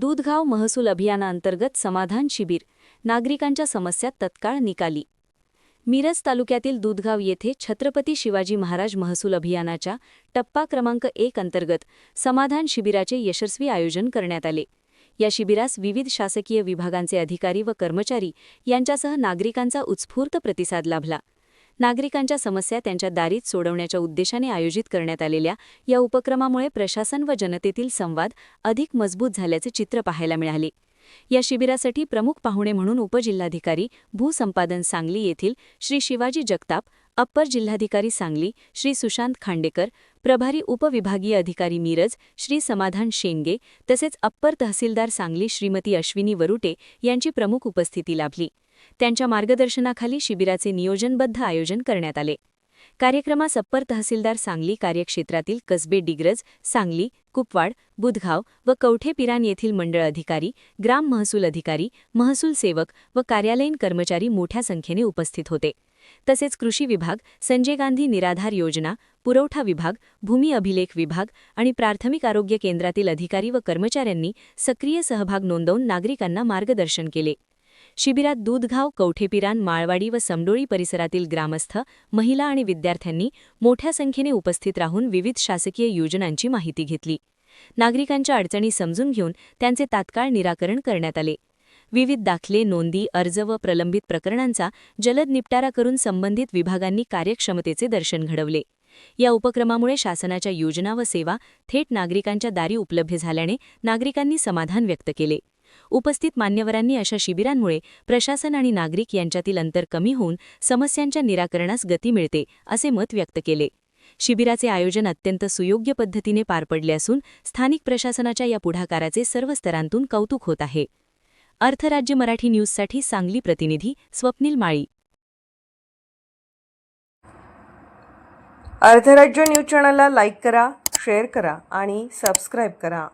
दूधगाव महसूल अभियानांतर्गत समाधान शिबिर, नागरिकांच्या समस्या तत्काळ निकाली। मिरज तालुक्यातील दूधगाव येथे छत्रपती शिवाजी महाराज महसूल अभियानाच्या टप्पा क्रमांक 1 अंतर्गत समाधान शिबिराचे यशस्वी आयोजन करण्यात आले। या शिबिरास विविध शासकीय विभागांचे अधिकारी व कर्मचारी यांच्यासह नागरिकांचा उत्स्फूर्त प्रतिसाद लाभला। नागरिकांच्या समस्या त्यांच्या दारीत सोडवण्याच्या उद्देशाने आयोजित करण्यात आलेल्या या उपक्रमामुळे प्रशासन व जनतेतील संवाद अधिक मजबूत झाल्याचे चित्र पाहायला मिळाले। या शिबिरासाठी प्रमुख पाहुणे म्हणून उपजिल्हाधिकारी भूसंपादन सांगली येथील श्री शिवाजी जगताप, अप्पर जिल्हाधिकारी सांगली श्री सुशांत खांडेकर, प्रभारी उपविभागीय अधिकारी मिरज श्री समाधान शेंगे तसेच अप्पर तहसीलदार सांगली श्रीमती अश्विनी वरुटे यांची प्रमुख उपस्थिती लाभली। त्यांच्या मार्गदर्शनाखाली शिबिराचे नियोजनबद्ध आयोजन करण्यात आले। कार्यक्रमास अप्पर तहसीलदार सांगली कार्यक्षेत्रातील कसबे डिग्रज, सांगली, कुपवाड, बुधगाव व कवठेपिरान येथील मंडळ अधिकारी, ग्राम महसूल अधिकारी, महसूल सेवक व कार्यालयीन कर्मचारी मोठ्या संख्येने उपस्थित होते। तसेच कृषी विभाग, संजय गांधी निराधार योजना, पुरवठा विभाग, भूमी अभिलेख विभाग आणि प्राथमिक आरोग्य केंद्रातील अधिकारी व कर्मचाऱ्यांनी सक्रिय सहभाग नोंदवून नागरिकांना मार्गदर्शन केले। शिबिरात दूधगाव, कवठेपिरान, माळवाडी व समडोळी परिसरातील ग्रामस्थ, महिला आणि विद्यार्थ्यांनी मोठ्या संख्येने उपस्थित राहून विविध शासकीय योजनांची माहिती घेतली। नागरिकांच्या अडचणी समजून घेऊन त्यांचे तात्काळ निराकरण करण्यात आले। विविध दाखले, नोंदी, अर्ज व प्रलंबित प्रकरणांचा जलद निपटारा करून संबंधित विभागांनी कार्यक्षमतेचे दर्शन घडवले। या उपक्रमामुळे शासनाच्या योजना व सेवा थेट नागरिकांच्या दारी उपलब्ध झाल्याने नागरिकांनी समाधान व्यक्त केले। उपस्थित मान्यवरांनी अशा शिबिरांमुळे प्रशासन आणि नागरिक यांच्यातील अंतर कमी होऊन समस्यांच्या निराकरणास गती मिळते, असे मत व्यक्त केले। शिबिराचे आयोजन अत्यंत सुयोग्य पद्धतीने पार पडले असून स्थानिक प्रशासनाच्या या पुढाकाराचे सर्व स्तरांतून कौतुक होत आहे। अर्थराज्य मराठी न्यूजसाठी सांगली प्रतिनिधी स्वप्नील माळी। अर्थराज्य न्यूज चॅनलला लाईक करा, शेअर करा आणि सबस्क्राईब करा।